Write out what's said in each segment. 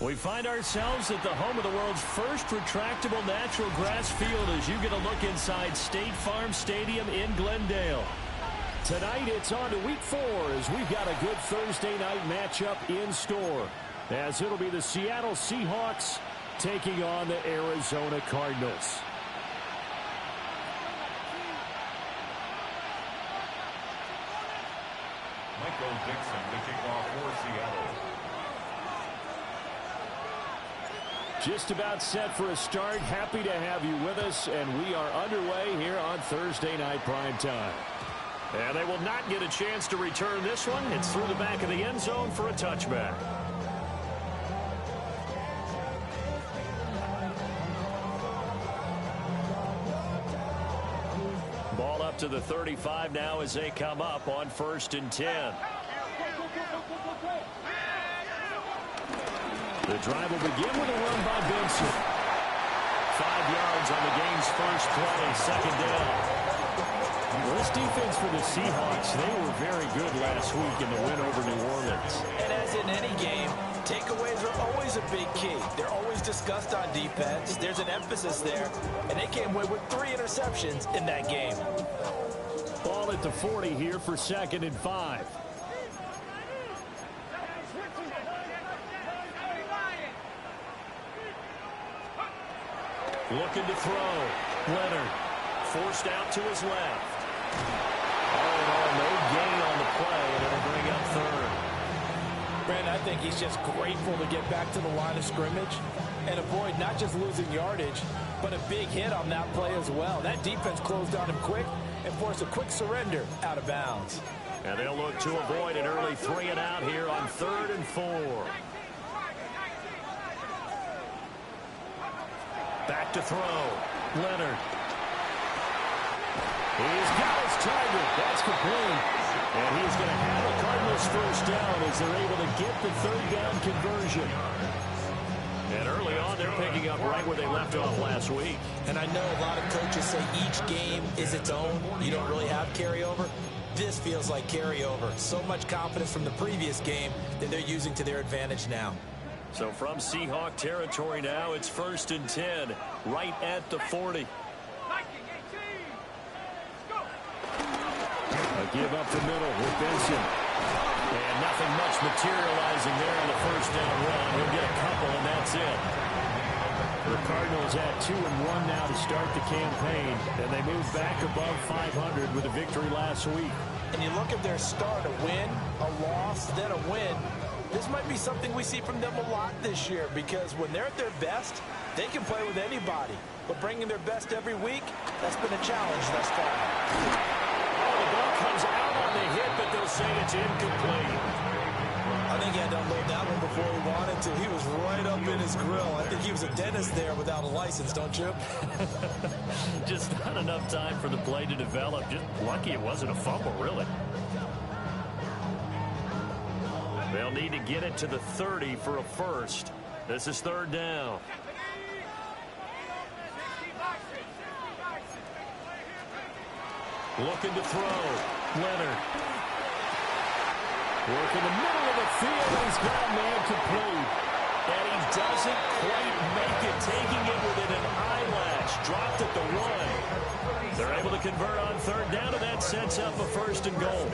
We find ourselves at the home of the world's first retractable natural grass field as you get a look inside State Farm Stadium in Glendale. Tonight it's on to week 4 as we've got a good Thursday night matchup in store. As it'll be the Seattle Seahawks taking on the Arizona Cardinals. Michael Dixon to kick off for Seattle. Just about set for a start. Happy to have you with us, and we are underway here on Thursday Night Primetime. And they will not get a chance to return this one. It's through the back of the end zone for a touchback. Ball up to the 35 now as they come up on 1st and 10. The drive will begin with a run by Benson. 5 yards on the game's first play, second down. Well, this defense for the Seahawks, they were very good last week in the win over New Orleans. And as in any game, takeaways are always a big key. They're always discussed on defense. There's an emphasis there, and they came away with 3 interceptions in that game. Ball at the 40 here for 2nd and 5. Looking to throw. Leonard forced out to his left. All in all, no gain on the play, and it'll bring up 3rd. Brandon, I think he's just grateful to get back to the line of scrimmage and avoid not just losing yardage, but a big hit on that play as well. That defense closed on him quick and forced a quick surrender out of bounds. And they'll look to avoid an early 3 and out here on 3rd and 4. Back to throw. Leonard. He's got his target. That's complete. And he's going to have the Cardinals first down as they're able to get the 3rd down conversion. And early on, they're picking up right where they left off last week. And I know a lot of coaches say each game is its own. You don't really have carryover. This feels like carryover. So much confidence from the previous game that they're using to their advantage now. So from Seahawk territory now, it's 1st and 10, right at the 40. A give up the middle with Benson. And nothing much materializing there on the first down run. He'll get a couple, and that's it. The Cardinals at 2-1 now to start the campaign, and they move back above 500 with a victory last week. And you look at their start, a win, a loss, then a win. This might be something we see from them a lot this year because when they're at their best, they can play with anybody. But bringing their best every week, that's been a challenge thus far. Oh, the ball comes out on the hit, but they'll say it's incomplete. I think he had to unload that one before he wanted to. He was right up in his grill. I think he was a dentist there without a license, don't you? Just not enough time for the play to develop. Just lucky it wasn't a fumble, really. They'll need to get it to the 30 for a first. This is 3rd down. Looking to throw. Leonard. Work in the middle of the field. He's got a man complete. And he doesn't quite make it. Taking it within an eyelash. Dropped at the 1. They're able to convert on 3rd down, and that sets up a 1st and goal.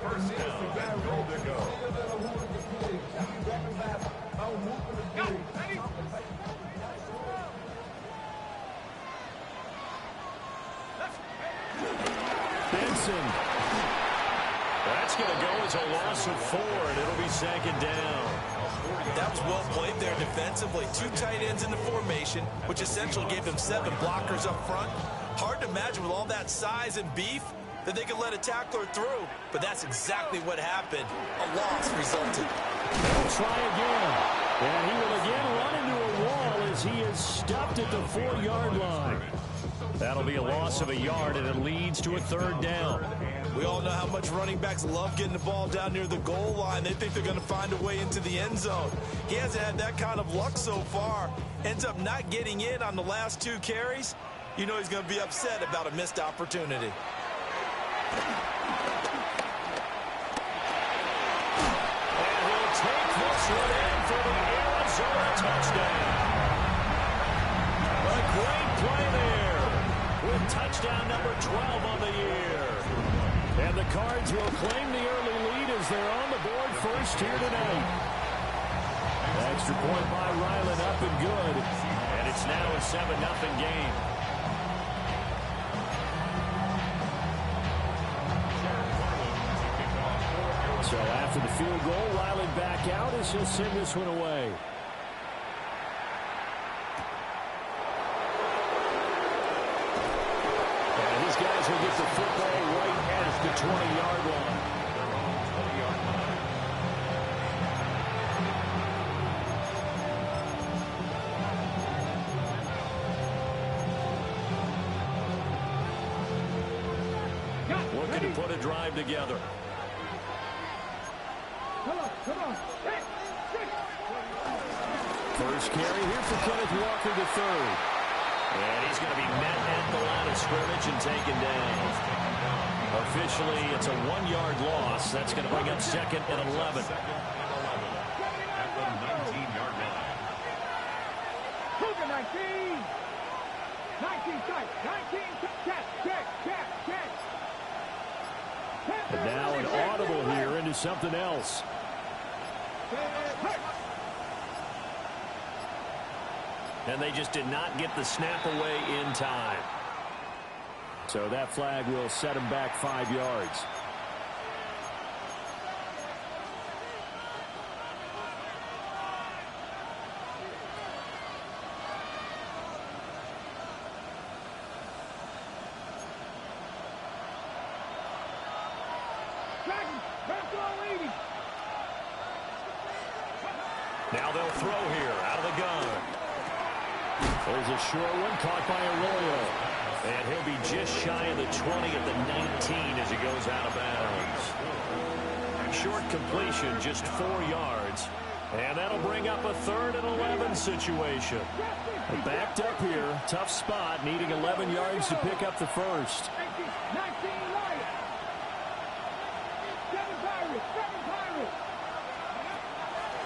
First down, goal to go. Benson. That's going to go as a loss of 4, and it'll be 2nd down. That was well played there defensively. 2 tight ends in the formation, which essentially gave them 7 blockers up front. Hard to imagine with all that size and beef that they could let a tackler through, but that's exactly what happened. A loss resulted. They'll try again, and he will again run into a wall as he is stopped at the 4-yard line. That'll be a loss of a yard, and it leads to a 3rd down. We all know how much running backs love getting the ball down near the goal line. They think they're going to find a way into the end zone. He hasn't had that kind of luck so far. Ends up not getting in on the last 2 carries. You know he's going to be upset about a missed opportunity. And he'll take this one Arizona touchdown. A great play there with touchdown number 12 on the year. And the Cards will claim the early lead as they're on the board first here tonight. Extra point by Ryland up and good. And it's now a 7-0 game. So after the field goal, Ryland back out as he'll send this one away. And these guys will get the football right at the 20-yard line. Looking to put a drive together. First carry here for Kenneth Walker III. And he's going to be met at the line of scrimmage and taken down. Officially, it's a 1-yard loss. That's going to bring up 2nd and 11. At the 19-yard line. 19. 19 strike. 19 catch. And now an audible here into something else. And they just did not get the snap away in time. So that flag will set him back 5 yards. Now they'll throw here out of the gun. There's a short one caught by Arroyo. And he'll be just shy of the 20 at the 19 as he goes out of bounds. Short completion, just 4 yards. And that'll bring up a 3rd and 11 situation. Backed up here, tough spot, needing 11 yards to pick up the first.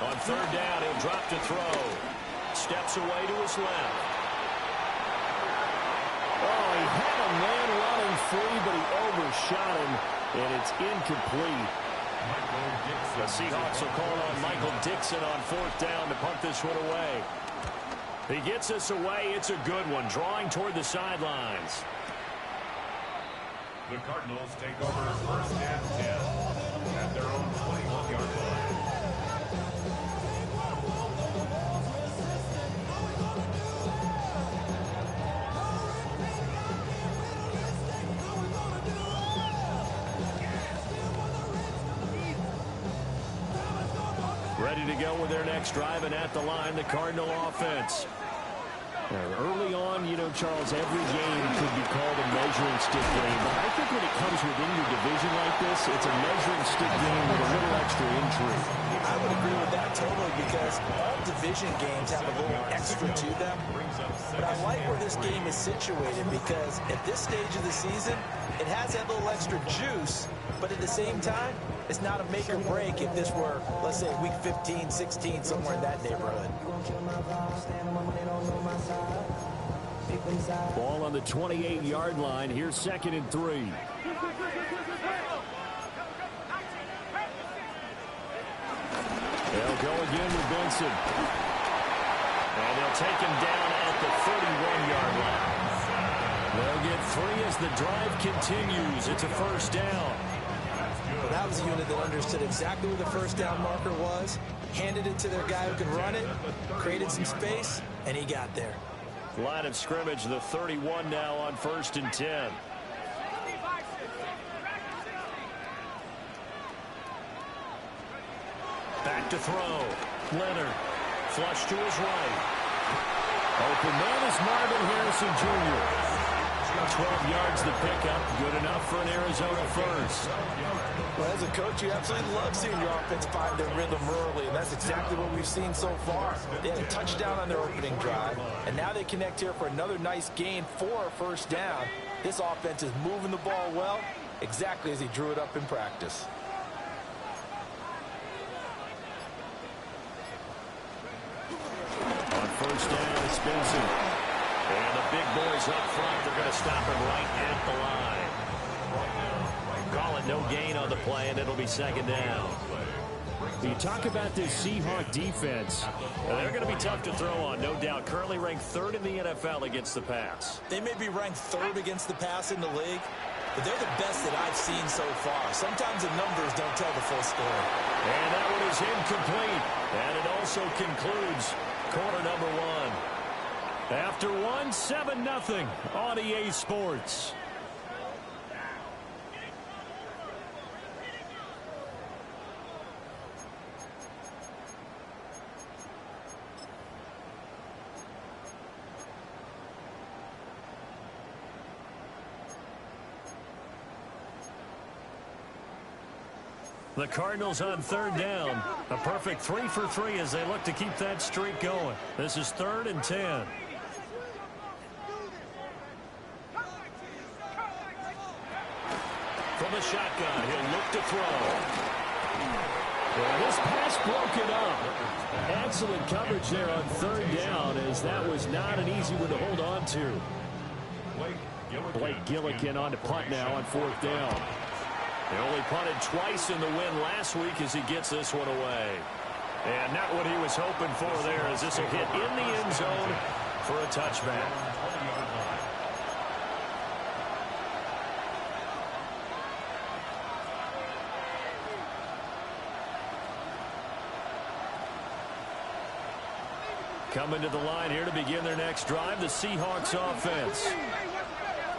On 3rd down, he'll drop to throw. Steps away to his left. Oh, he had a man running free, but he overshot him, and it's incomplete. The Seahawks will call on Michael Dixon on 4th down to punt this one away. He gets us away. It's a good one, drawing toward the sidelines. The Cardinals take over 1st and 10 at their own 21-yard line. Ready to go with their next drive, and at the line, the Cardinal offense. Early on, you know, Charles, every game could be called a measuring stick game. But I think when it comes within your division like this, it's a measuring stick game with a little extra intrigue. I would agree with that totally because all division games have a little extra to them. But I like where this game is situated because at this stage of the season, it has that little extra juice. But at the same time, it's not a make or break if this were, let's say, week 15, 16, somewhere in that neighborhood. Ball on the 28-yard line. Here's 2nd and 3. They'll go again with Benson. And they'll take him down at the 31-yard line. They'll get 3 as the drive continues. It's a 1st down. Well, that was a unit that understood exactly where the 1st down marker was, handed it to their guy who could run it, created some space, and he got there. Line of scrimmage, the 31 now on 1st and 10. Back to throw. Leonard. Flush to his right. Open man is Marvin Harrison Jr. 12 yards the pickup. Good enough for an Arizona first. Well, as a coach, you absolutely love seeing your offense find their rhythm early, and that's exactly what we've seen so far. They had a touchdown on their opening drive, and now they connect here for another nice gain for a 1st down. This offense is moving the ball well, exactly as he drew it up in practice. first down, it's Benson. And the big boys up front, they're going to stop him right at the line. Call it no gain on the play, and it'll be second down. You talk about this Seahawk defense. They're going to be tough to throw on, no doubt. Currently ranked 3rd in the NFL against the pass. They may be ranked 3rd against the pass in the league, but they're the best that I've seen so far. Sometimes the numbers don't tell the full story. And that one is incomplete. And it also concludes quarter number 1. After 1, 7-0 on EA Sports. The Cardinals on 3rd down. A perfect 3 for 3 as they look to keep that streak going. This is 3rd and 10. From the shotgun, he'll look to throw. Well, this pass broken up. Excellent coverage there on 3rd down, as that was not an easy one to hold on to. Blake Gillikin on to punt now on 4th down. They only punted twice in the win last week as he gets this one away. And not what he was hoping for there, as this will hit in the end zone for a touchback. Coming to the line here to begin their next drive, the Seahawks offense.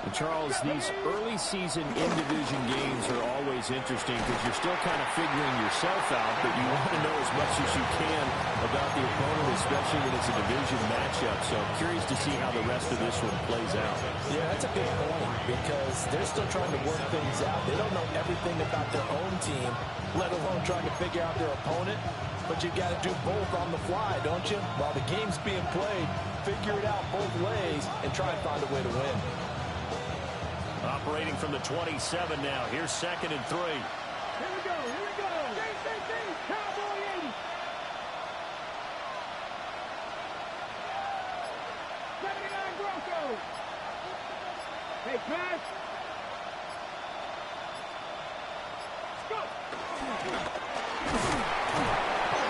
And Charles, these early season in-division games are always interesting because you're still kind of figuring yourself out, but you want to know as much as you can about the opponent, especially when it's a division matchup. So I'm curious to see how the rest of this one plays out. Yeah, that's a good point because they're still trying to work things out. They don't know everything about their own team, let alone trying to figure out their opponent. But you got to do both on the fly, don't you? While the game's being played, figure it out both ways and try and find a way to win. Operating from the 27 now. Here's 2nd and 3. Here we go, here we go. Cowboy 80. 79 Broncos. Hey, pass. Go.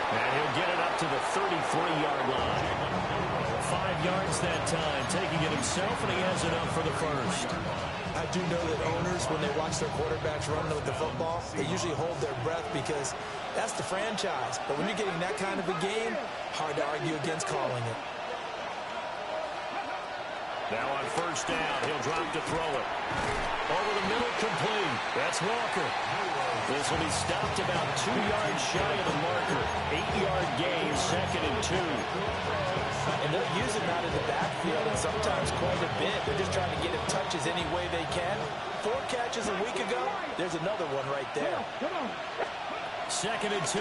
And he'll get it up to the 33-yard line. 5 yards that time, taking it himself, and he has it up for the first. I do know that owners, when they watch their quarterbacks run with the football, they usually hold their breath because that's the franchise. But when you're getting that kind of a game, hard to argue against calling it. Now on 1st down, he'll drop to throw it. Over the middle, complete. That's Walker. This will be stopped about 2 yards shy of the marker. 8-yard gain, 2nd and 2. And they're using that in the backfield and sometimes quite a bit. They're just trying to get him touches any way they can. 4 catches a week ago. There's another one right there. Come on. 2nd and 2.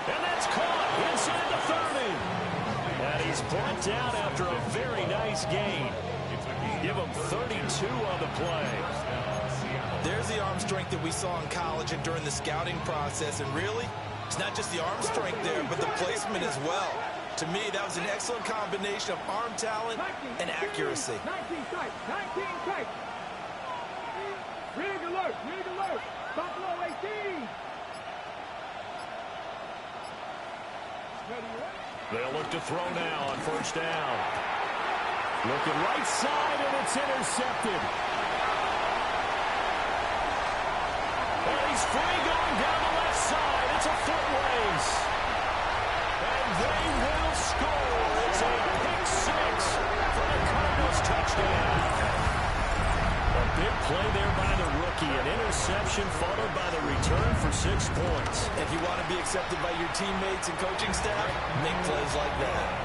And that's caught inside the 30. And he's brought down after a very nice gain. Give him 32 on the play. There's the arm strength that we saw in college and during the scouting process. And really, it's not just the arm strength there, but the placement as well. To me, that was an excellent combination of arm talent and accuracy. 19 tight, 19 tight. Rig alert, rig alert. Buffalo 18. They'll look to throw now on 1st down. Looking right side, and it's intercepted. And he's free going down the left side. It's a foot race. And they will score. It's a pick 6 for the Cardinals touchdown. A big play there by the rookie. An interception followed by the return for 6 points. If you want to be accepted by your teammates and coaching staff, make plays like that.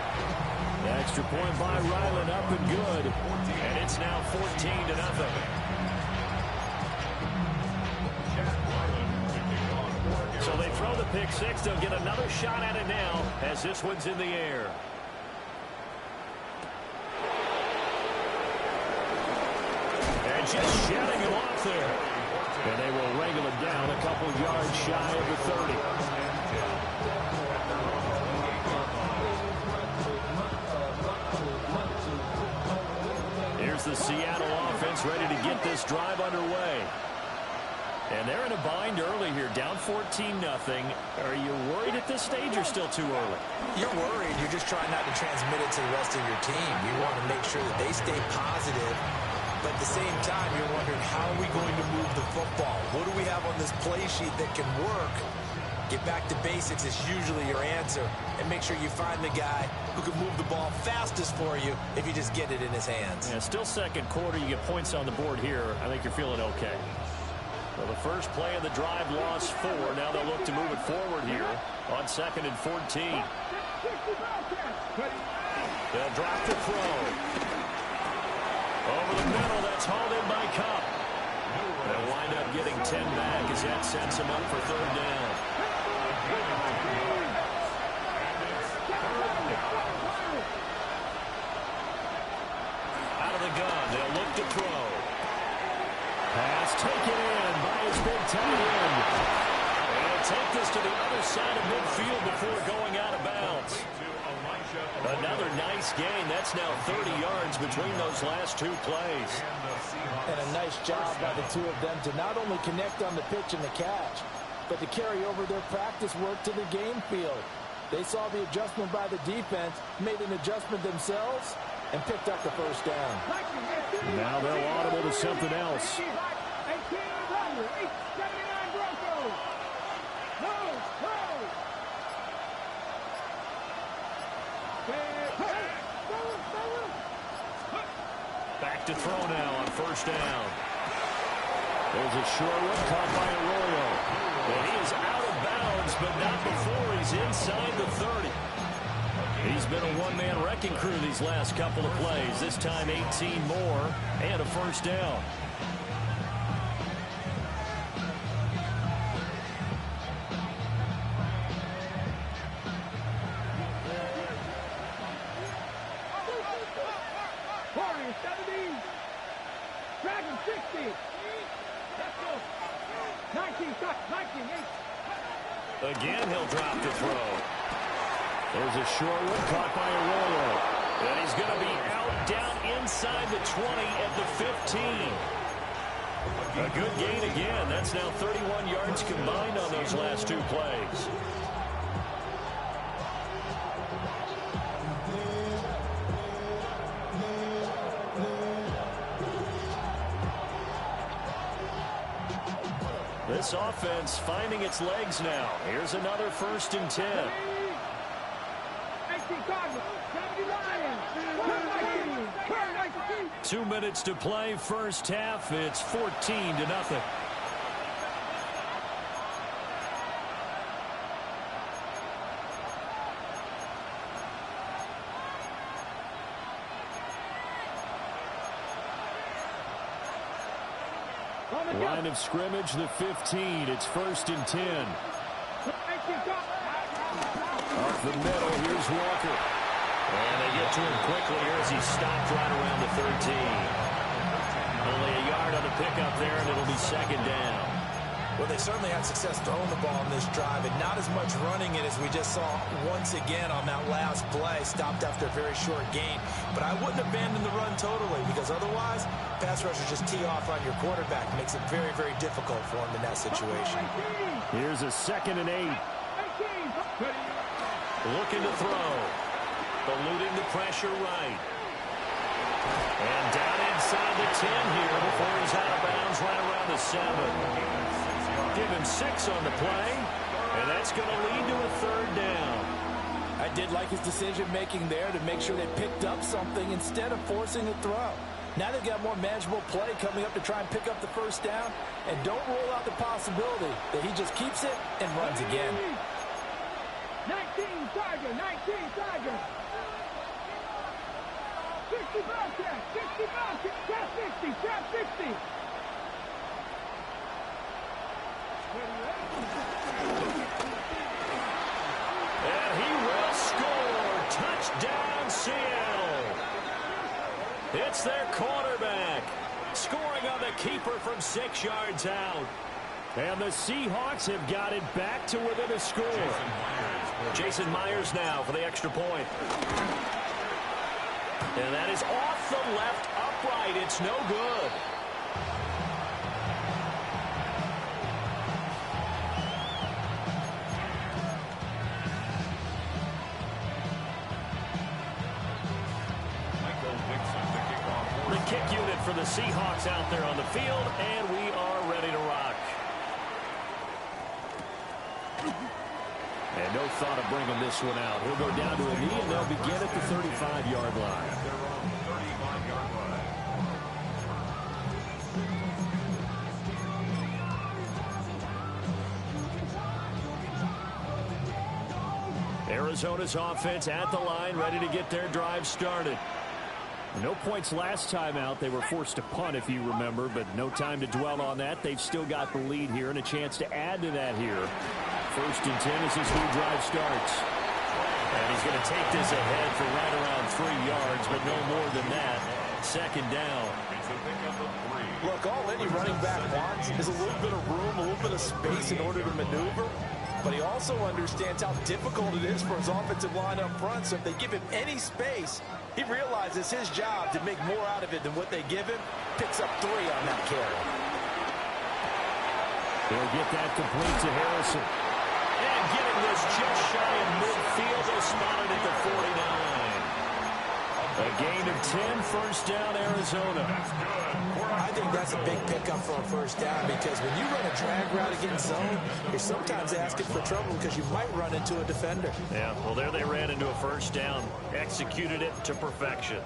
Extra point by Ryland, up and good. And it's now 14-0. So they throw the pick 6. They'll get another shot at it now as this one's in the air. And just shutting him off there. And they will wrangle him down a couple yards shy of the 30. Seattle offense ready to get this drive underway. And they're in a bind early here, down 14-0. Are you worried at this stage or still too early? You're worried. You're just trying not to transmit it to the rest of your team. You want to make sure that they stay positive. But at the same time, you're wondering, how are we going to move the football? What do we have on this play sheet that can work? Get back to basics is usually your answer. And make sure you find the guy who can move the ball fastest for you if you just get it in his hands. Yeah, still second quarter. You get points on the board here. I think you're feeling okay. Well, the first play of the drive lost 4. Now they'll look to move it forward here on 2nd and 14. They'll drop the throw. Over the middle, that's hauled in by Kupp. They'll wind up getting 10 back as that sets him up for 3rd down. Out of the gun, they'll look to throw. Pass taken in by his big tight end. And he'll take this to the other side of midfield before going out of bounds. Another nice gain. That's now 30 yards between those last 2 plays. And a nice job by the two of them to not only connect on the pitch and the catch, but to carry over their practice work to the game field. They saw the adjustment by the defense, made an adjustment themselves, and picked up the first down. Now they'll audible to something else. Back to throw now on 1st down. There's a short one caught by Arroyo. And he is out of bounds, but not before he's inside the 30. He's been a one-man wrecking crew these last couple of plays. This time 18 more and a 1st down. Again, he'll drop the throw. There's a short one caught by Arroyo. And he's going to be out down inside the 20 at the 15. A good gain again. That's now 31 yards combined on those last 2 plays. This offense finding its legs now. Here's another 1st and 10. 2 minutes to play, first half. It's 14-0. Line of scrimmage, the 15. It's 1st and 10. Up the middle, here's Walker. And they get to him quickly here as he stopped right around the 13. Only a yard on the pickup there, and it'll be 2nd down. Well, they certainly had success throwing the ball on this drive, and not as much running it as we just saw once again on that last play. Stopped after a very short gain. But I wouldn't abandon the run totally, because otherwise, pass rushers just tee off on your quarterback. Makes it very, very difficult for him in that situation. Here's a 2nd and 8. Looking to throw. Eluding the pressure right. And down inside the 10 here before he's out of bounds right around the 7. Give him 6 on the play, and that's going to lead to a 3rd down. I did like his decision-making there to make sure they picked up something instead of forcing a throw. Now they've got more manageable play coming up to try and pick up the 1st down, and don't rule out the possibility that he just keeps it and runs again. 19 Tiger, 19 Tiger. 60 Bobcat, 60 Bobcat, trap 60, trap 60. And he will score. Touchdown, Seattle. It's their quarterback scoring on the keeper from 6 yards out. And the Seahawks have got it back to within a score. Jason Myers now for the extra point. And that is off the left, up upright. It's no good. The kick unit for the Seahawks out there on the field, and we are ready to rock. And no thought of bringing this one out. He'll go down to a knee, and they'll begin at the 35-yard line. Arizona's offense at the line, ready to get their drive started. No points last time out. They were forced to punt, if you remember, but no time to dwell on that. They've still got the lead here and a chance to add to that here. 1st and 10 as this new drive starts. And he's going to take this ahead for right around 3 yards, but no more than that. 2nd down. Look, all any running back wants is a little bit of room, a little bit of space in order to maneuver. But he also understands how difficult it is for his offensive line up front. So if they give him any space, he realizes his job to make more out of it than what they give him. Picks up 3 on that carry. They'll get that complete to Harrison. And getting this just shy of midfield. They spotted at the 49. A gain of 10, 1st down, Arizona. I think that's a big pickup for a 1st down because when you run a drag route against zone, you're sometimes asking for trouble because you might run into a defender. Yeah, well, there they ran into a 1st down. Executed it to perfection.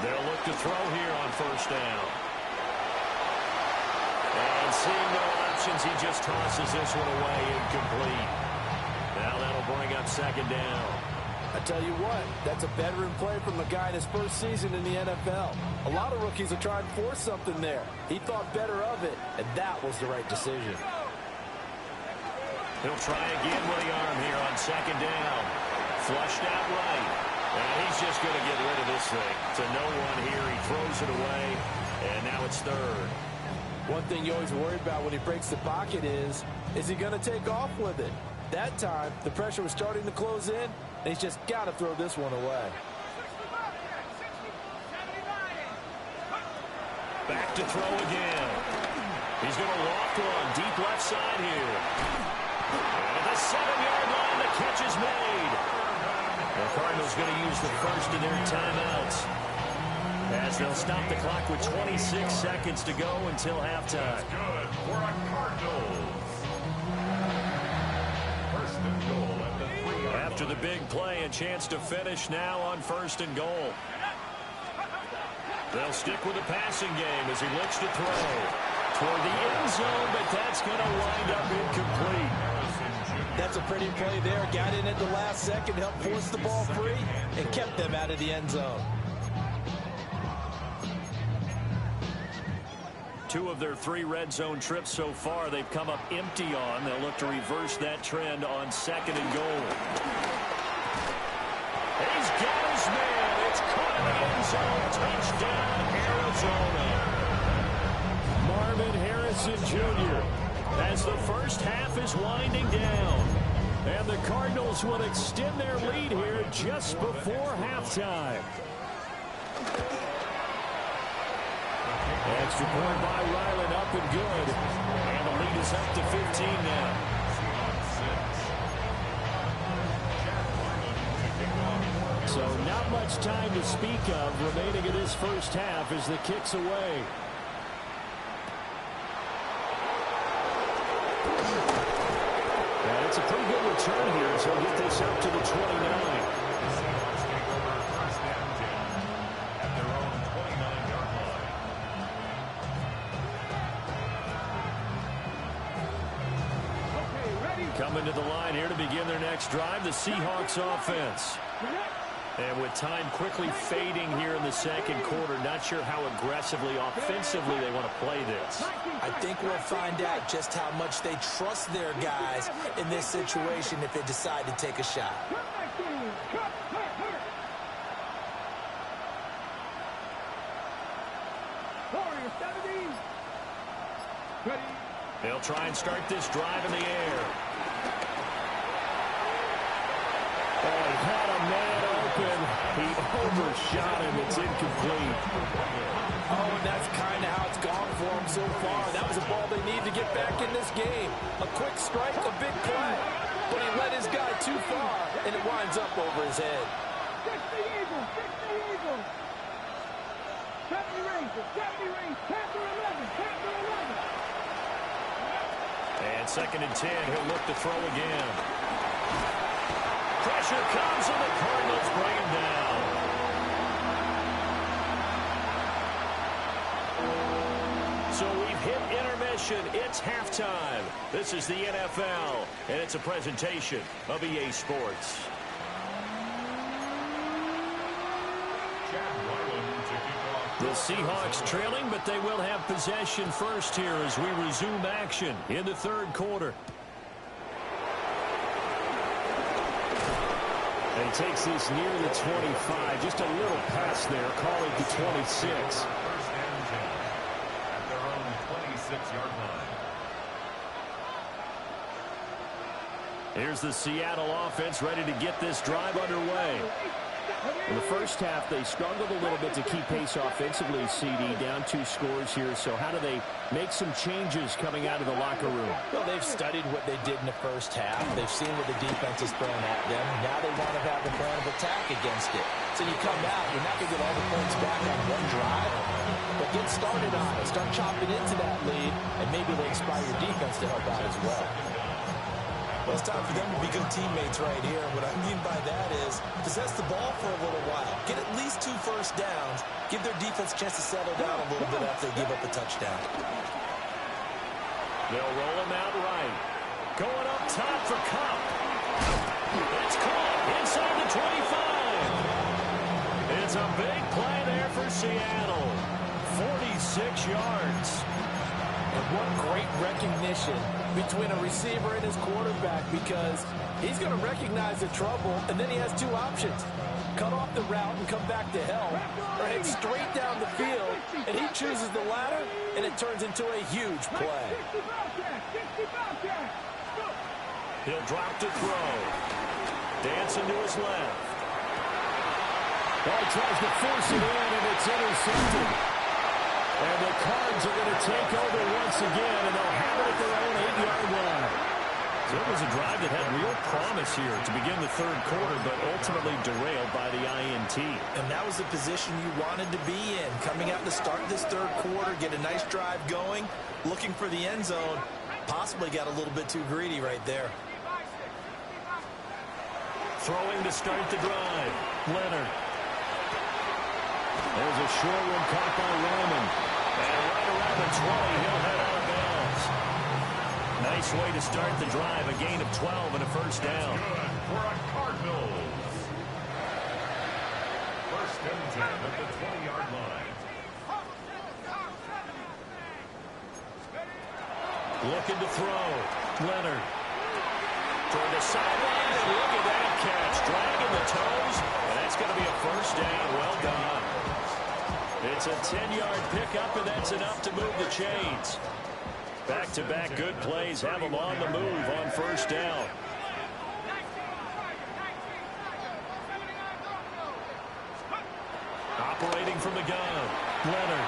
They'll look to throw here on 1st down. And seeing no options, he just tosses this one away, incomplete. Now that'll bring up 2nd down. I tell you what, that's a veteran play from a guy in his 1st season in the NFL. A lot of rookies will try and force something there. He thought better of it, and that was the right decision. He'll try again with the arm here on 2nd down. Flushed out right. And he's just going to get rid of this thing. To no one here. He throws it away, and now it's 3rd. One thing you always worry about when he breaks the pocket is he going to take off with it? That time, the pressure was starting to close in, and he's just got to throw this one away. Back to throw again. He's going to loft one deep left side here. And at the 7-yard line, the catch is made. The Cardinals going to use the 1st of their timeouts as they'll stop the clock with 26 seconds to go until halftime. Good for a Cardinals. 1st and goal at the 3-yard line. After the big play, a chance to finish now on 1st and goal. They'll stick with the passing game as he looks to throw toward the end zone, but that's going to wind up incomplete. That's a pretty play there. Got in at the last second, helped force the ball free, and kept them out of the end zone. 2 of their 3 red zone trips so far they've come up empty on. They'll look to reverse that trend on 2nd and goal. He's got his man. It's caught in the end zone. Touchdown, Arizona. Marvin Harrison Jr. as the 1st half is winding down. And the Cardinals will extend their lead here just before halftime. Extra point by Ryland, up and good. And the lead is up to 15 now. So not much time to speak of remaining in this 1st half as the kick's away. And it's a pretty good return here, so he'll get this up to the 29. Coming to the line here to begin their next drive, the Seahawks offense. And with time quickly fading here in the 2nd quarter, not sure how aggressively, offensively they want to play this. I think we'll find out just how much they trust their guys in this situation if they decide to take a shot. They'll try and start this drive in the air. overshot him. It's incomplete. Oh, and that's kind of how it's gone for him so far. That was a ball they need to get back in this game. A quick strike, a big play. But he led his guy too far, and it winds up over his head. 60 Eagles, 60 Eagles. 70 Rangers, 70 Rangers, Panther 11, Panther 11. And 2nd and 10, he'll look to throw again. Pressure comes, and the Cardinals bring him down. So we've hit intermission. It's halftime. This is the NFL, and it's a presentation of EA Sports. The Seahawks trailing, but they will have possession first here as we resume action in the 3rd quarter. And he takes this near the 25. Just a little pass there. Call it the 26. First and 10 at their own 26-yard line. Here's the Seattle offense ready to get this drive underway. In the first half, they struggled a little bit to keep pace offensively, CD, down 2 scores here. So how do they make some changes coming out of the locker room? Well, they've studied what they did in the first half. They've seen what the defense is throwing at them. Now they want to have a plan of attack against it. So you come out, you're not going to get all the points back on one drive, but get started on it. Start chopping into that lead, and maybe they'll inspire your defense to help out as well. Well, it's time for them to be good teammates right here. And what I mean by that is possess the ball for a little while. Get at least 2 first downs. Give their defense a chance to settle down a little bit after they give up a touchdown. They'll roll him out right. Going up top for Kupp. It's caught inside the 25. It's a big play there for Seattle. 46 yards. And what great recognition between a receiver and his quarterback, because he's going to recognize the trouble, and then he has 2 options. Cut off the route and come back to help, or head straight down the field, and he chooses the latter, and it turns into a huge play. He'll drop to throw. Dancing to his left. Well, he tries to force it in, and it's intercepted. And the Cards are going to take over once again, and they'll have it at their own 8-yard line. So it was a drive that had real promise here to begin the 3rd quarter, but ultimately derailed by the INT. And that was the position you wanted to be in. Coming out to start this 3rd quarter, get a nice drive going, looking for the end zone. Possibly got a little bit too greedy right there. Throwing to start the drive. Leonard. There's a short one caught by Roman. And right around the 20, he'll head out of bounds. Nice way to start the drive. A gain of 12 and a first down. Good for a Cardinals. First and 10 at the 20-yard line. Looking to throw. Leonard. Toward the sideline. And look at that catch. Dragging the toes. And that's going to be a first down. Well done. It's a 10-yard pickup, and that's enough to move the chains. Back-to-back good plays have them on the move on first down. Operating from the gun. Leonard.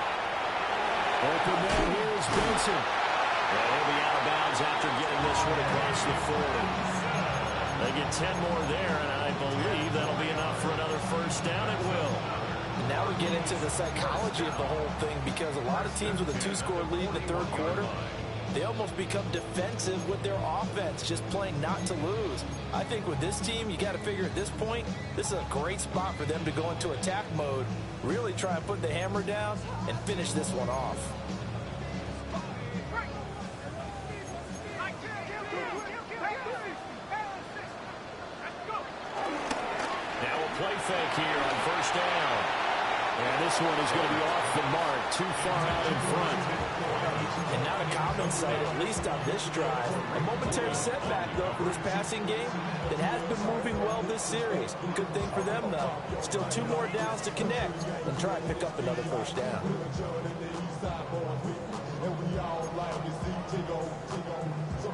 Open man here is Benson. Well, he'll be out of bounds after getting this one across the 40. They get 10 more there, and I believe that'll be enough for another first down. It will. And now we get into the psychology of the whole thing, because a lot of teams with a 2-score lead in the 3rd quarter, they almost become defensive with their offense, just playing not to lose. I think with this team, you got to figure at this point, this is a great spot for them to go into attack mode, really try and put the hammer down and finish this one off. Now a play fake here on first down. And this one is going to be off the mark, too far out in front. And now to common sight, at least on this drive. A momentary setback, though, for this passing game that has been moving well this series. Good thing for them, though. Still 2 more downs to connect and try and pick up another first down.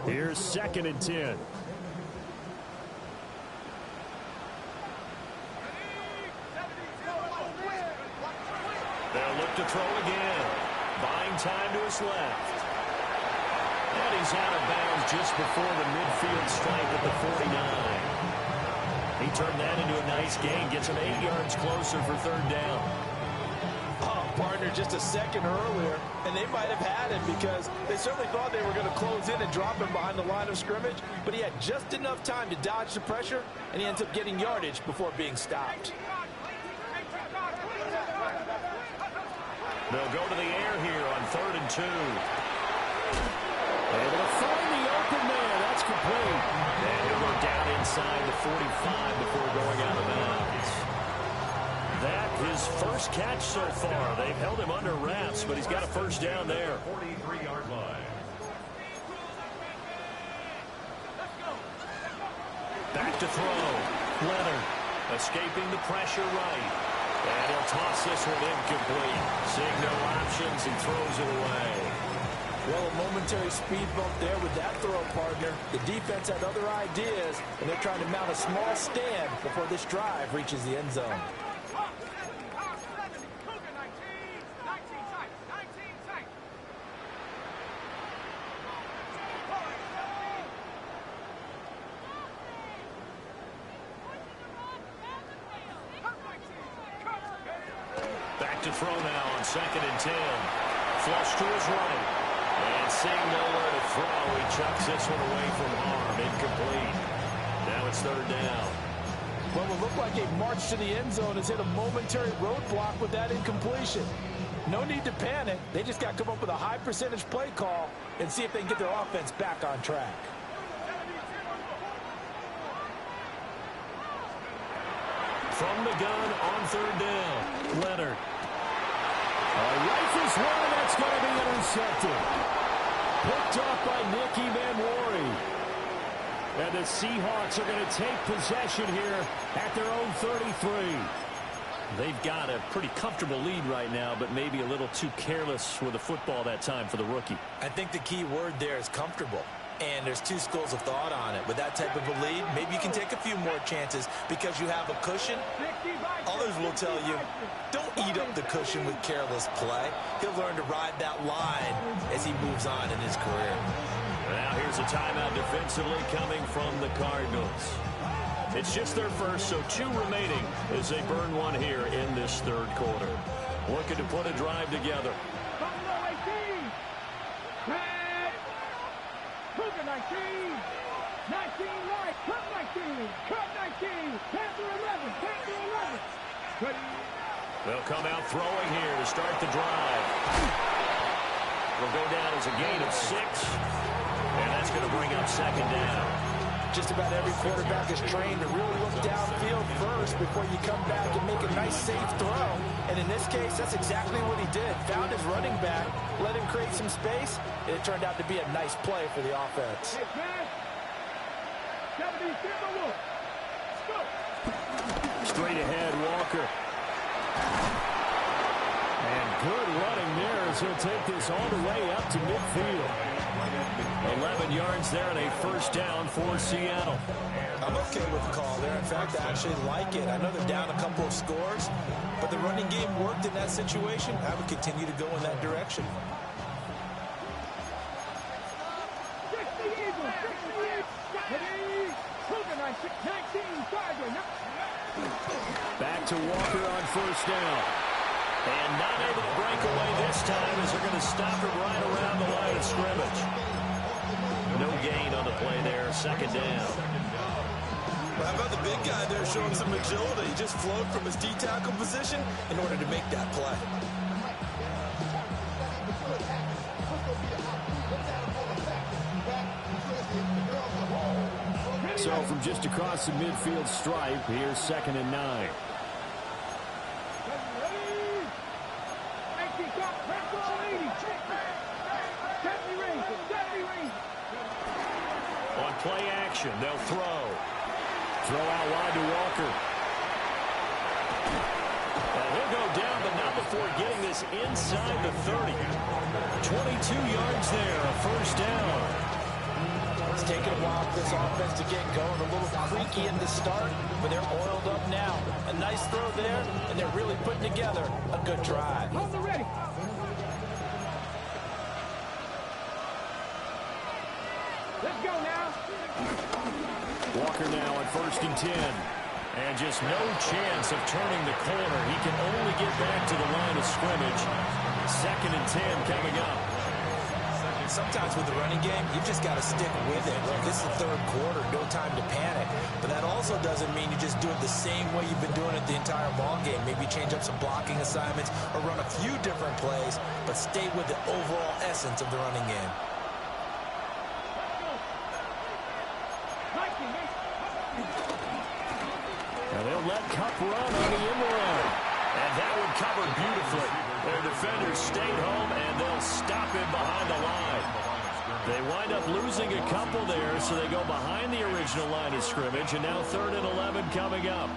Here's 2nd and 10. They'll look to throw again. Buying time to his left. And he's out of bounds just before the midfield stripe at the 49. He turned that into a nice gain. Gets him 8 yards closer for third down. Oh, partner, just a second earlier, and they might have had him because they certainly thought they were going to close in and drop him behind the line of scrimmage, but he had just enough time to dodge the pressure, and he ends up getting yardage before being stopped. They'll go to the air here on 3rd and 2. Able to find the open man. That's complete. And he'll go down inside the 45 before going out of bounds. That his first catch so far. They've held him under wraps, but he's got a first down there. 43-yard line. Back to throw. Leonard escaping the pressure right. And he'll toss this one incomplete. Seeing no options, he throws it away. Well, a momentary speed bump there with that throw, partner. The defense had other ideas, and they're trying to mount a small stand before this drive reaches the end zone. Back to throw now on 2nd and 10. Flush to his right. And seeing nowhere to throw, he chucks this one away from harm. Incomplete. Now it's 3rd down. Well, it looked like a march to the end zone has hit a momentary roadblock with that incompletion. No need to panic. They just got to come up with a high percentage play call and see if they can get their offense back on track. From the gun on 3rd down. Leonard. Rifles one, that's going to be intercepted. Picked off by Nicky Manwari. And the Seahawks are going to take possession here at their own 33. They've got a pretty comfortable lead right now, but maybe a little too careless with the football that time for the rookie. I think the key word there is comfortable. And there's two schools of thought on it. With that type of a lead, maybe you can take a few more chances because you have a cushion. Others will tell you, don't eat up the cushion with careless play. He'll learn to ride that line as he moves on in his career. Now here's a timeout defensively coming from the Cardinals. It's just their first, so 2 remaining as they burn one here in this 3rd quarter. Looking to put a drive together. Cougar 19, 19 right, cut 19, cut 19, Panther 11, Panther 11. Ready. They'll come out throwing here to start the drive. Will go down as a gain of 6, and that's going to bring up 2nd down. Just about every quarterback is trained to really look downfield first before you come back and make a nice, safe throw. And in this case, that's exactly what he did. Found his running back, let him create some space, and it turned out to be a nice play for the offense. Straight ahead, Walker. And good running there as he'll take this all the way up to midfield. 11 yards there and a first down for Seattle. I'm okay with the call there. In fact, I actually like it. I know they're down a couple of scores, but the running game worked in that situation. I would continue to go in that direction. Back to Walker on first down. And not able to break away this time as they're going to stop him right around the line of scrimmage. No gain on the play there, 2nd down. Well, how about the big guy there showing some agility? He just flowed from his D-tackle position in order to make that play. So from just across the midfield stripe, here's 2nd and 9. On play action, they'll throw. Throw out wide to Walker. And he'll go down, but not before getting this inside the 30. 22 yards there, a first down. It's taken a while for this offense to get going. A little creaky in the start, but they're oiled up now. A nice throw there, and they're really putting together a good drive. Hold the ready. Let's go now. Walker now on 1st and 10. And just no chance of turning the corner. He can only get back to the line of scrimmage. 2nd and 10 coming up. Sometimes with the running game, you've just got to stick with it. This is the 3rd quarter, no time to panic. But that also doesn't mean you just do it the same way you've been doing it the entire ball game. Maybe change up some blocking assignments or run a few different plays, but stay with the overall essence of the running game. Now they'll let Kupp run on the end around. And that one covered beautifully. Their defenders stayed home, and they'll stop him behind the line. They wind up losing a couple there, so they go behind the original line of scrimmage, and now 3rd and 11 coming up.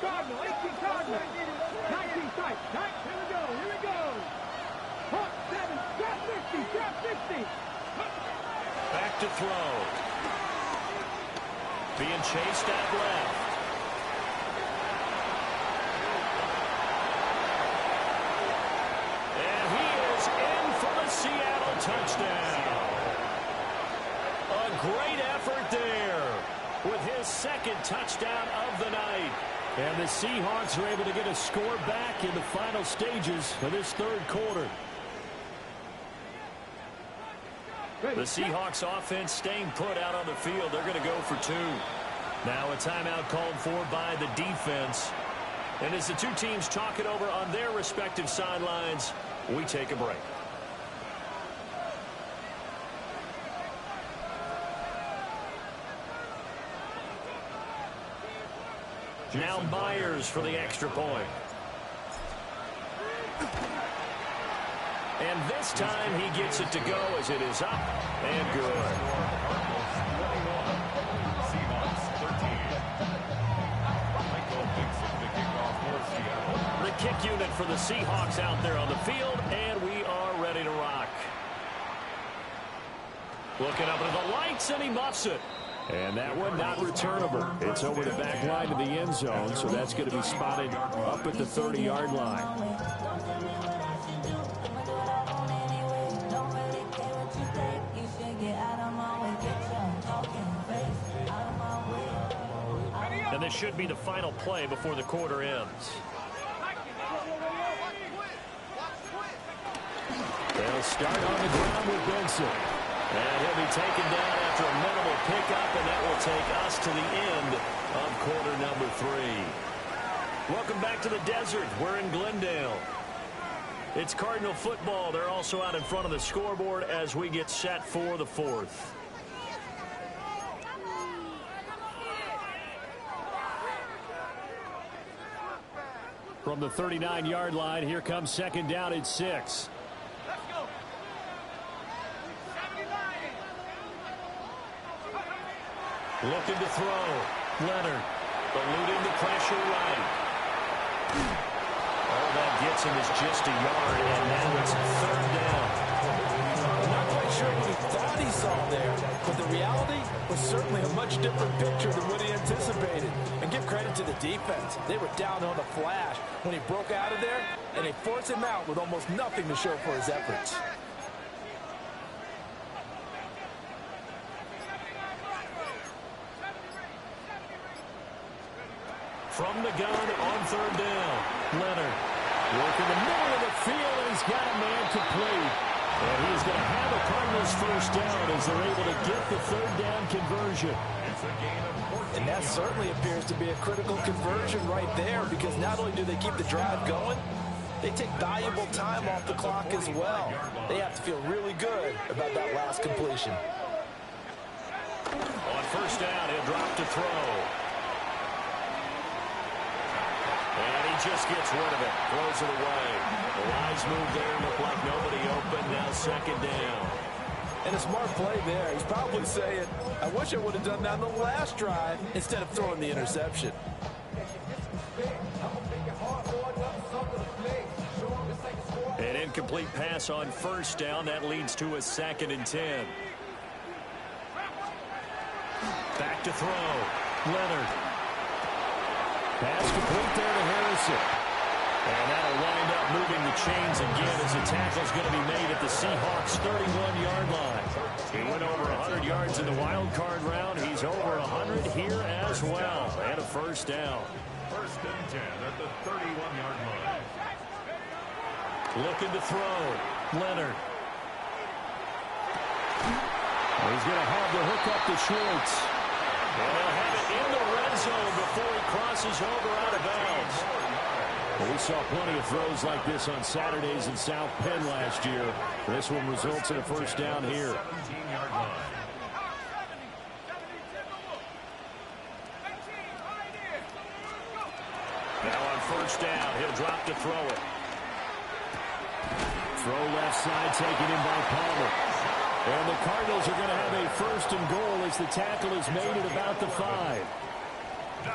Cardinal, 18 Cardinal. 19 tight. Here we go. Hawk 7, trap 50. Back to throw. Being chased out left. And he is in for the Seattle touchdown. A great effort there with his 2nd touchdown of the night. And the Seahawks are able to get a score back in the final stages of this 3rd quarter. The Seahawks offense staying put out on the field. They're going to go for 2. Now a timeout called for by the defense. And as the two teams talk it over on their respective sidelines, we take a break. Now Myers for the extra point. And this time he gets it to go as it is up and good. The kick unit for the Seahawks out there on the field, and we are ready to rock. Looking up at the lights, and he muffs it. And that one not returnable. It's over the back line of the end zone, so that's going to be spotted up at the 30-yard line. And this should be the final play before the quarter ends. They'll start on the ground with Benson. And he'll be taken down after a minimal pickup, and that will take us to the end of quarter number 3. Welcome back to the desert. We're in Glendale. It's Cardinal football. They're also out in front of the scoreboard as we get set for the 4th. From the 39-yard line, here comes 2nd down at 6. Looking to throw. Leonard eluding the pressure right. All that gets him is just a yard, and now it's 3rd down. I'm not quite sure what he thought he saw there, but the reality was certainly a much different picture than what he anticipated. And give credit to the defense. They were down on the flash when he broke out of there, and they forced him out with almost nothing to show for his efforts. From the gun on 3rd down. Leonard working the middle of the field, and he's got a man complete. And he's going to have a Cardinals 1st down as they're able to get the 3rd down conversion. And that certainly appears to be a critical conversion right there, because not only do they keep the drive going, they take valuable time off the clock as well. They have to feel really good about that last completion. On 1st down, he'll drop to throw. And he just gets rid of it. Throws it away. The lines move there. Look like nobody open. Now 2nd down. And a smart play there. He's probably saying, I wish I would have done that on the last drive instead of throwing the interception. incomplete pass on first down. That leads to a 2nd and 10. Back to throw. Leonard. Pass complete there to Harrison. And that'll wind up moving the chains again as the tackle's going to be made at the Seahawks' 31-yard line. He went over 100 yards in the wild card round. He's over 100 here as well. And a first down. 1st and 10 at the 31-yard line. Looking to throw. Leonard. He's going to have the hook up to Schwartz. And they'll have it in the red zone before he crosses over out of bounds. Well, we saw plenty of throws like this on Saturdays in South Penn last year. This one results in a first down here. 17-yard line. Now on first down, he'll drop to throw it. Throw left side taken in by Palmer. And the Cardinals are going to have a 1st and goal as the tackle is made at about the 5.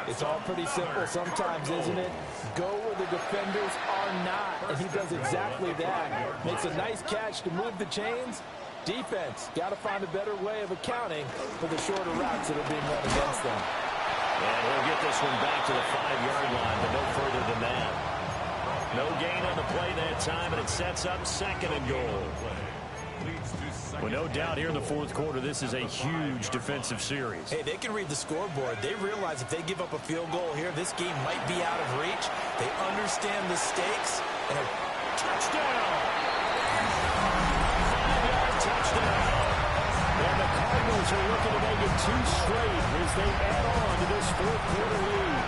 It's all pretty simple sometimes, isn't it? Go where the defenders are not, and he does exactly that. Makes a nice catch to move the chains. Defense, got to find a better way of accounting for the shorter routes that are being run against them. And he'll get this one back to the 5-yard line, but no further than that. No gain on the play that time, and it sets up 2nd and goal. Well, no doubt here in the 4th quarter, this is a huge defensive series. Hey, they can read the scoreboard. They realize if they give up a field goal here, this game might be out of reach. They understand the stakes. And a touchdown! 5-yard touchdown. And the Cardinals are looking to make it 2 straight as they add on to this 4th quarter lead.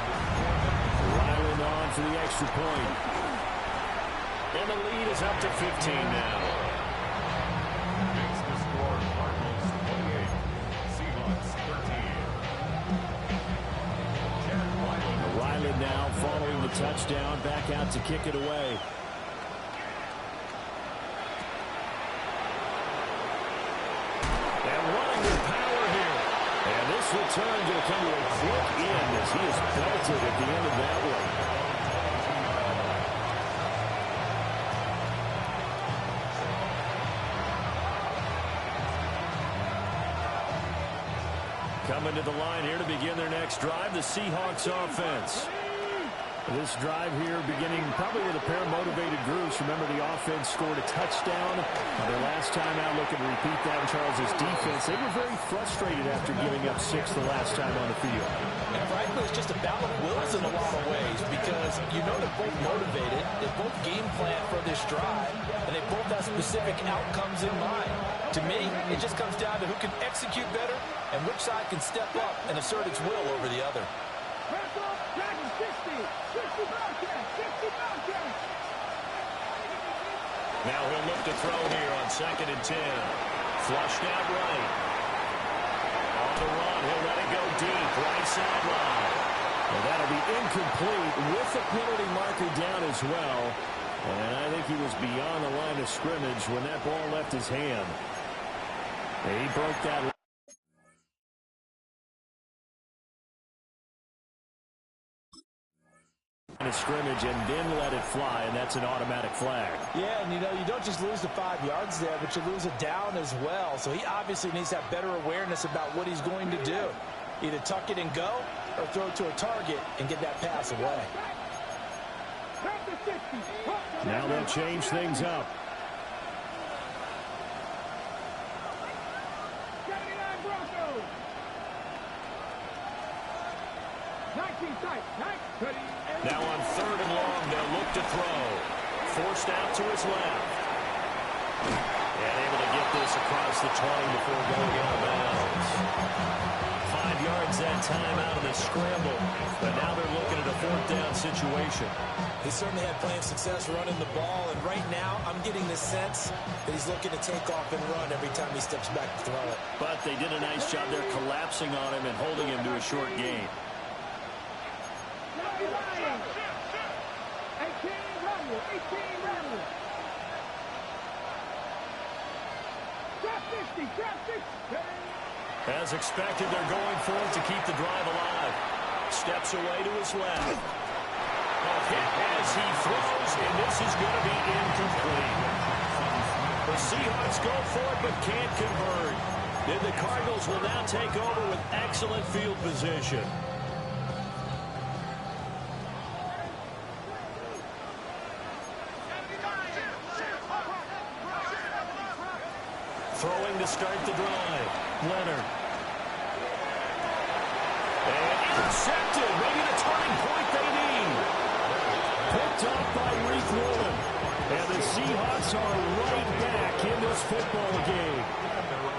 Ryland on for the extra point. And the lead is up to 15 now. Now following the touchdown, back out to kick it away. And running with power here. And this return will come to a quick end as he is belted at the end of that one. Coming to the line here to begin their next drive, the Seahawks offense. This drive here beginning probably with a pair of motivated groups. Remember, the offense scored a touchdown. Their last time out, looking to repeat that in Charles's defense. They were very frustrated after giving up 6 the last time on the field. And frankly, it's just a battle of wills in a lot of ways because you know they're both motivated. They both game plan for this drive, and they both have specific outcomes in mind. To me, it just comes down to who can execute better and which side can step up and assert its will over the other. Now he'll look to throw here on 2nd and 10. Flushed out right. On the run, he'll let it go deep, right sideline. Well, that'll be incomplete with the penalty marker down as well. And I think he was beyond the line of scrimmage when that ball left his hand. And he broke that line of scrimmage and then let it fly, and that's an automatic flag. Yeah, and you know, you don't just lose the 5 yards there, but you lose it down as well. So he obviously needs to have better awareness about what he's going to do. Either tuck it and go or throw it to a target and get that pass away. Now they'll change things up. Now on 3rd and long, they'll look to throw. Forced out to his left. And able to get this across the 20 before going out of bounds. 5 yards that time out of the scramble. But now they're looking at a 4th down situation. He certainly had plenty of success running the ball, and right now I'm getting the sense that he's looking to take off and run every time he steps back to throw it. But they did a nice job there collapsing on him and holding him to a short gain. As expected, they're going for it to keep the drive alive. Steps away to his left. A hit as he throws, and this is going to be incomplete. The Seahawks go for it but can't convert. Then the Cardinals will now take over with excellent field position. Throwing to start the drive. Leonard. And intercepted. Maybe the turning point they need. Picked up by Reith Wilson. And the Seahawks are right back in this football game.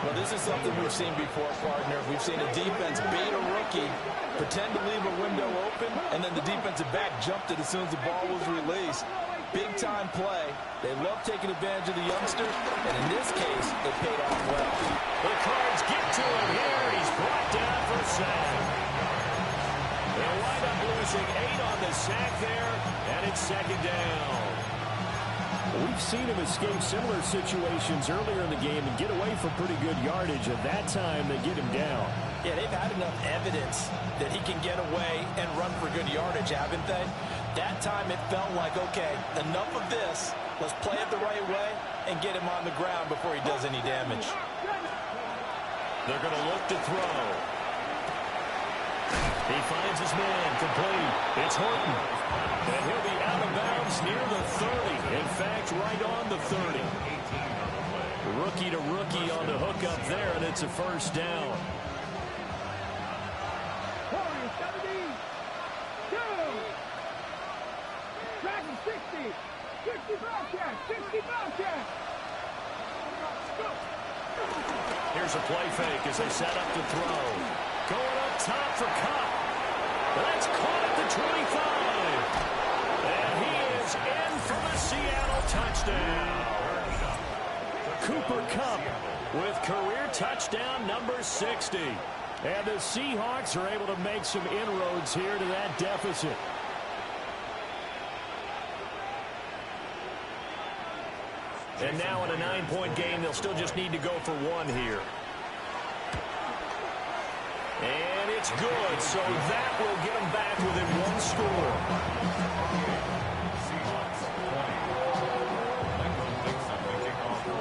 Well, this is something we've seen before, partner. We've seen a defense bait a rookie, pretend to leave a window open, and then the defensive back jumped it as soon as the ball was released. Big-time play. They love taking advantage of the youngster, and in this case, it paid off well. The Cards get to him here. He's brought down for a sack. They'll wind up losing 8 on the sack there, and it's second down. We've seen him escape similar situations earlier in the game and get away for pretty good yardage. At that time, they get him down. Yeah, they've had enough evidence that he can get away and run for good yardage, haven't they? That time it felt like, okay, enough of this. Let's play it the right way and get him on the ground before he does any damage. They're going to look to throw. He finds his man complete. It's Horton. And he'll be out of bounds near the 30. In fact, right on the 30. Rookie to rookie on the hook up there, and it's a first down. 60 Bobcats. Here's a play fake as they set up to throw. Going up top for Kupp. That's caught at the 25. And he is in for the Seattle touchdown. Cooper Kupp with career touchdown number 60. And the Seahawks are able to make some inroads here to that deficit. And now in a 9-point game, they'll still just need to go for one here. And it's good, so that will get them back within one score.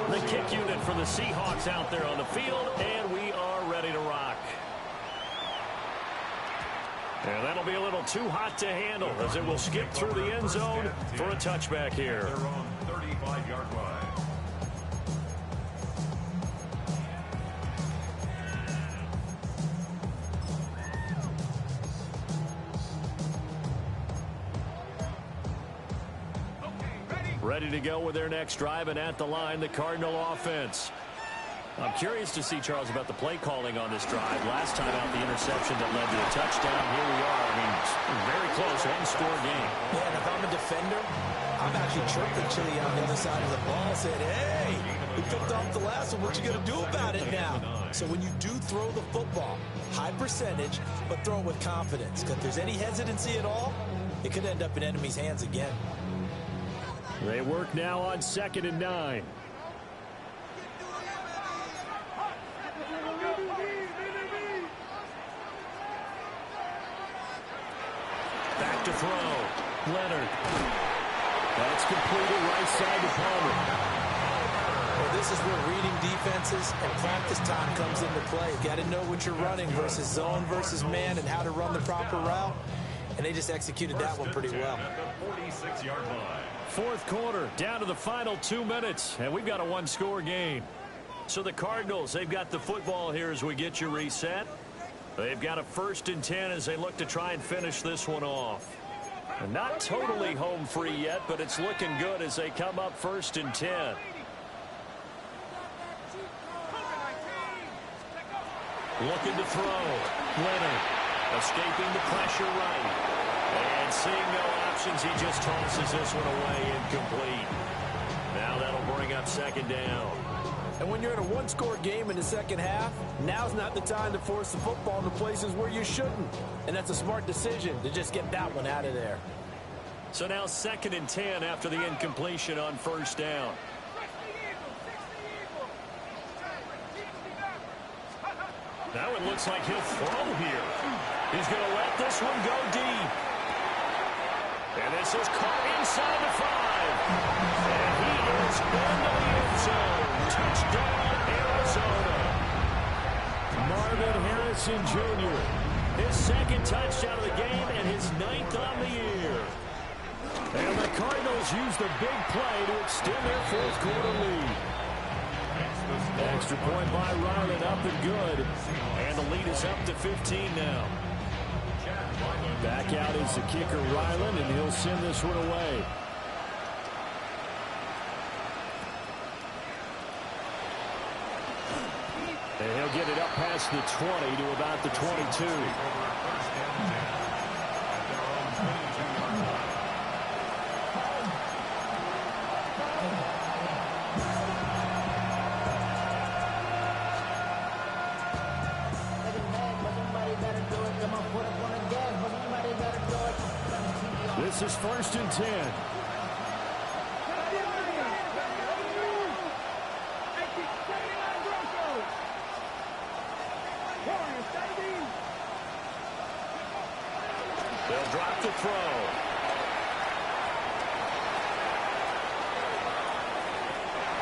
The kick unit for the Seahawks out there on the field, and we are ready to rock. And that'll be a little too hot to handle as it will skip through the end zone for a touchback here. Their own 35-yard line. Ready to go with their next drive, and at the line, the Cardinal offense. I'm curious to see, Charles, about the play calling on this drive. Last time out, the interception that led to a touchdown. Here we are. I mean, very close, one-score game. Yeah, and if I'm a defender, I'm actually chirping Chili on the other side of the ball, saying, hey, we picked off the last one. What you going to do about it now? So when you do throw the football, high percentage, but throw it with confidence. Because if there's any hesitancy at all, it could end up in enemy's hands again. They work now on 2nd and 9. Back to throw. Leonard. That's completed right side to Palmer. Well, this is where reading defenses and practice time comes into play. You got to know what you're running versus zone versus man and how to run the proper route. And they just executed that one pretty well. 46-yard line. Fourth quarter, down to the final 2 minutes, and we've got a one-score game. So the Cardinals, they've got the football here as we get you reset. They've got a 1st and 10 as they look to try and finish this one off. And not totally home free yet, but it's looking good as they come up 1st and 10. Looking to throw. Leonard escaping the pressure right. And seeing no options, he just tosses this one away, incomplete. Now that'll bring up 2nd down. And when you're in a one-score game in the second half, now's not the time to force the football into places where you shouldn't. And that's a smart decision to just get that one out of there. So now 2nd and 10 after the incompletion on 1st down. Now it looks like he'll throw here. He's going to let this one go deep. And this is caught inside the 5. And he is into the end zone. Touchdown, Arizona. Marvin Harrison Jr., his second touchdown of the game and his 9th on the year. And the Cardinals use the big play to extend their fourth quarter lead. Extra point by Ryland, up and good. And the lead is up to 15 now. Back out is the kicker, Ryland, and he'll send this one away. And he'll get it up past the 20 to about the 22. This is 1st and 10. They'll drop the throw.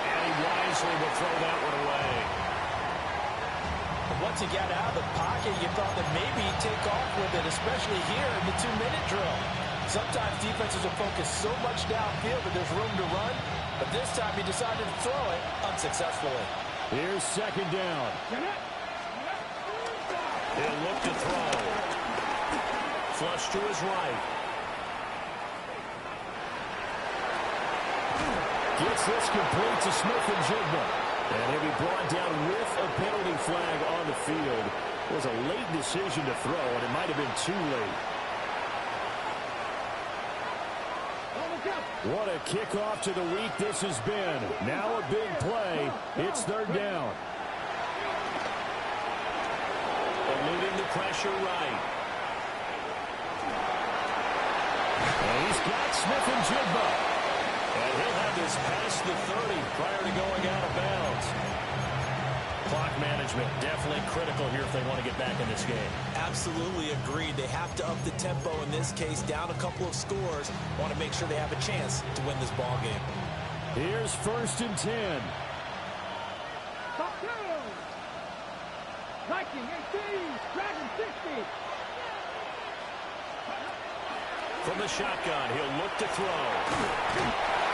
And he wisely will throw that one away. Once he got out of the pocket, you thought that maybe he'd take off with it, especially here in the 2-minute drill. Sometimes defenses will focus so much downfield that there's room to run, but this time he decided to throw it unsuccessfully. Here's 2nd down. He'll look to throw. Flush to his right. Gets this complete to Smith-Njigba. And he'll be brought down with a penalty flag on the field. It was a late decision to throw, and it might have been too late. What a kickoff to the week this has been. Now a big play. It's 3rd down. Eluding the pressure right. And he's got Smith-Njigba. And he'll have this past the 30 prior to going out of bounds. Clock management definitely critical here if they want to get back in this game. Absolutely agreed. They have to up the tempo in this case, down a couple of scores. Want to make sure they have a chance to win this ball game. Here's 1st and 10. Viking 18, Dragon 60. From the shotgun, he'll look to throw.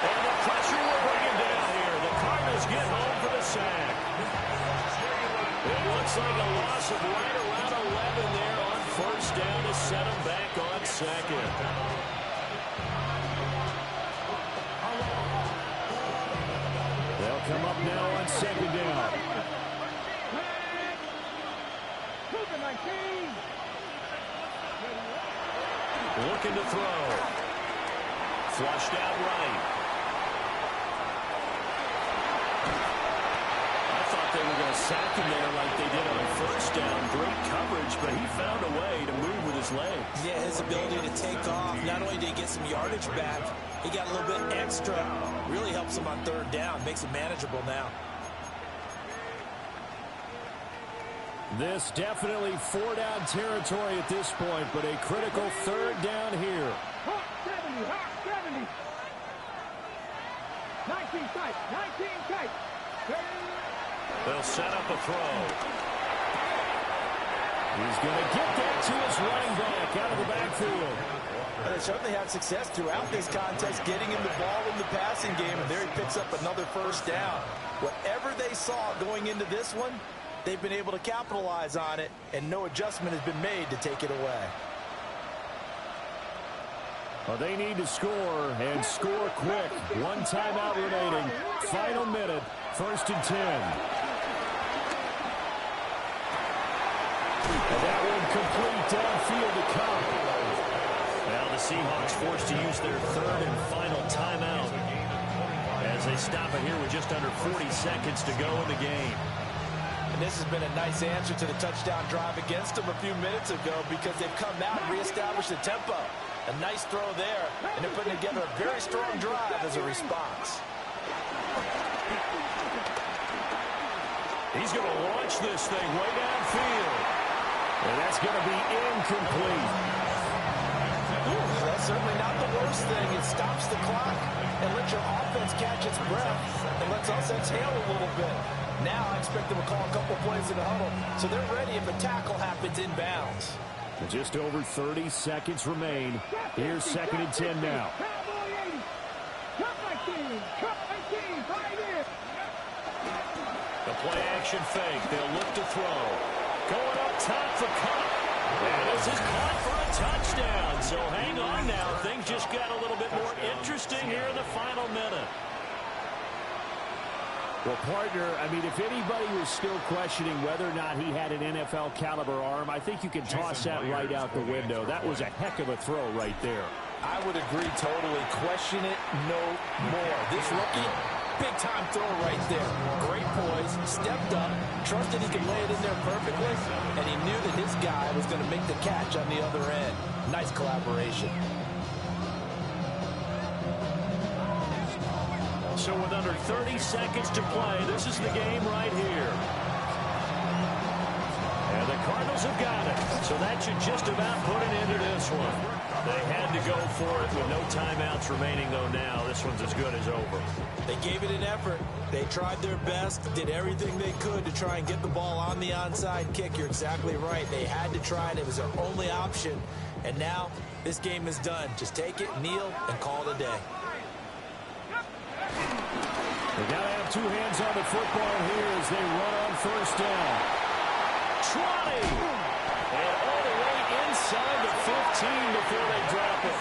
And the pressure will bring him down here. The Cardinals get home for the sack. It looks like a loss of right around 11 there on 1st down to set him back on 2nd. They'll come up now on 2nd down. Looking to throw. Flushed out right. I thought they were going to sack him there like they did on 1st down. Great coverage, but he found a way to move with his legs. Yeah, his ability to take off. Not only did he get some yardage back, he got a little bit extra. Really helps him on 3rd down. Makes it manageable now. This definitely 4-down territory at this point, but a critical 3rd down here. Hawk 70. 19 tight, 19 tight. They'll set up a throw. He's going to get that to his running back out of the backfield. They certainly had success throughout this contest getting him the ball in the passing game, and there he picks up another 1st down. Whatever they saw going into this one, they've been able to capitalize on it, and no adjustment has been made to take it away. Well, they need to score, and score quick. 1 timeout remaining. Final minute, 1st and 10. And that one complete downfield to come. Now the Seahawks forced to use their 3rd and final timeout as they stop it here with just under 40 seconds to go in the game. And this has been a nice answer to the touchdown drive against them a few minutes ago because they've come out and reestablished the tempo. A nice throw there, and they're putting together a very strong drive as a response. He's going to launch this thing way downfield. And that's going to be incomplete. Ooh, that's certainly not the worst thing. It stops the clock and lets your offense catch its breath and lets us exhale a little bit. Now I expect them to call a couple plays in the huddle, so they're ready if a tackle happens inbounds. Just over 30 seconds remain. Here's 2nd and 10 now. The play action fake. They'll look to throw. Going up top for Cup. And this is caught for a touchdown. So hang on now. Things just got a little bit more interesting here in the final minute. Well, partner, I mean, if anybody was still questioning whether or not he had an NFL caliber arm, I think you can toss that right out the window. That was a heck of a throw right there. I would agree totally. Question it no more. This rookie, big-time throw right there. Great poise, stepped up, trusted he could lay it in there perfectly, and he knew that his guy was going to make the catch on the other end. Nice collaboration. So with under 30 seconds to play, this is the game right here. And the Cardinals have got it. So that should just about put an end to this one. They had to go for it with no timeouts remaining, though, now. This one's as good as over. They gave it an effort. They tried their best, did everything they could to try and get the ball on the onside kick. You're exactly right. They had to try it. It was their only option. And now this game is done. Just take it, kneel, and call it a day. They got to have two hands on the football here as they run on first down. 20! And all the way inside the 15 before they drop it.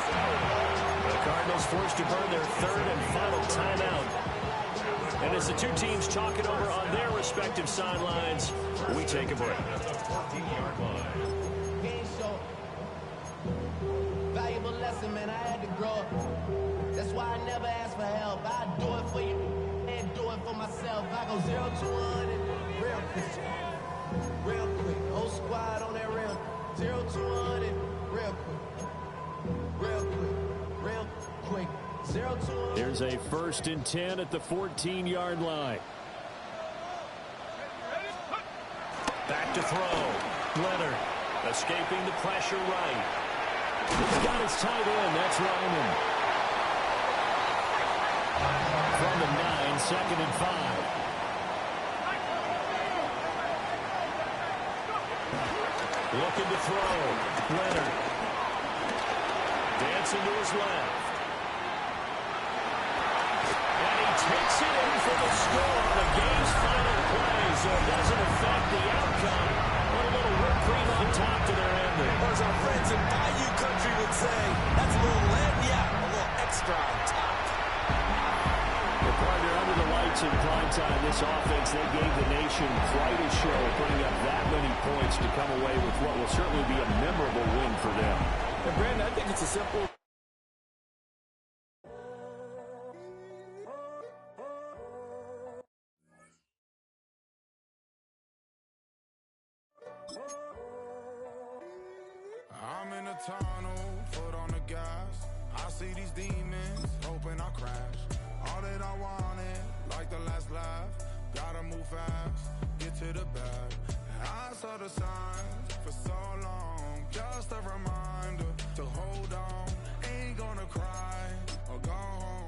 The Cardinals forced to burn their 3rd and final timeout. And as the two teams talk it over on their respective sidelines, we take a break. Valuable lesson, man. I had to grow up. That's why I never ask for help. I do it for you and do it for myself. I go 0 to 100 real quick. Real quick. Whole squad on that real. 0 to 100 real quick. Real quick. Real quick. 0 to 100. Here's a 1st and 10 at the 14-yard line. Back to throw. Leonard escaping the pressure right. He's got his tight end. That's Ryman. From the 9, 2nd and 5. Looking to throw. Leonard. Dancing to his left. And he takes it in for the score on the game's final play, so it doesn't affect the outcome. But a little whipped cream on top to their ending. Or as our friends in Bayou Country would say, that's a little lagniappe, a little extra on top. The partner under the lights in prime time, this offense, they gave the nation quite a show, putting up that many points to come away with what will certainly be a memorable win for them. And Brandon, I think it's a simple... I'm in a tunnel, foot on the gas. I see these demons, hoping I crash. All that I wanted, like the last laugh. Gotta move fast, get to the bag. I saw the signs for so long. Just a reminder to hold on. Ain't gonna cry or go home.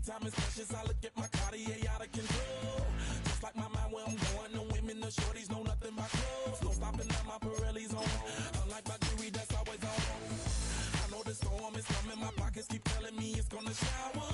Time is precious, I look at my Cartier out of control. Just like my mind where I'm going, the women, the shorties know nothing but clothes. No stopping at my Pirelli's on. Unlike my jewelry that's always on. I know the storm is coming, my pockets keep telling me it's gonna shower.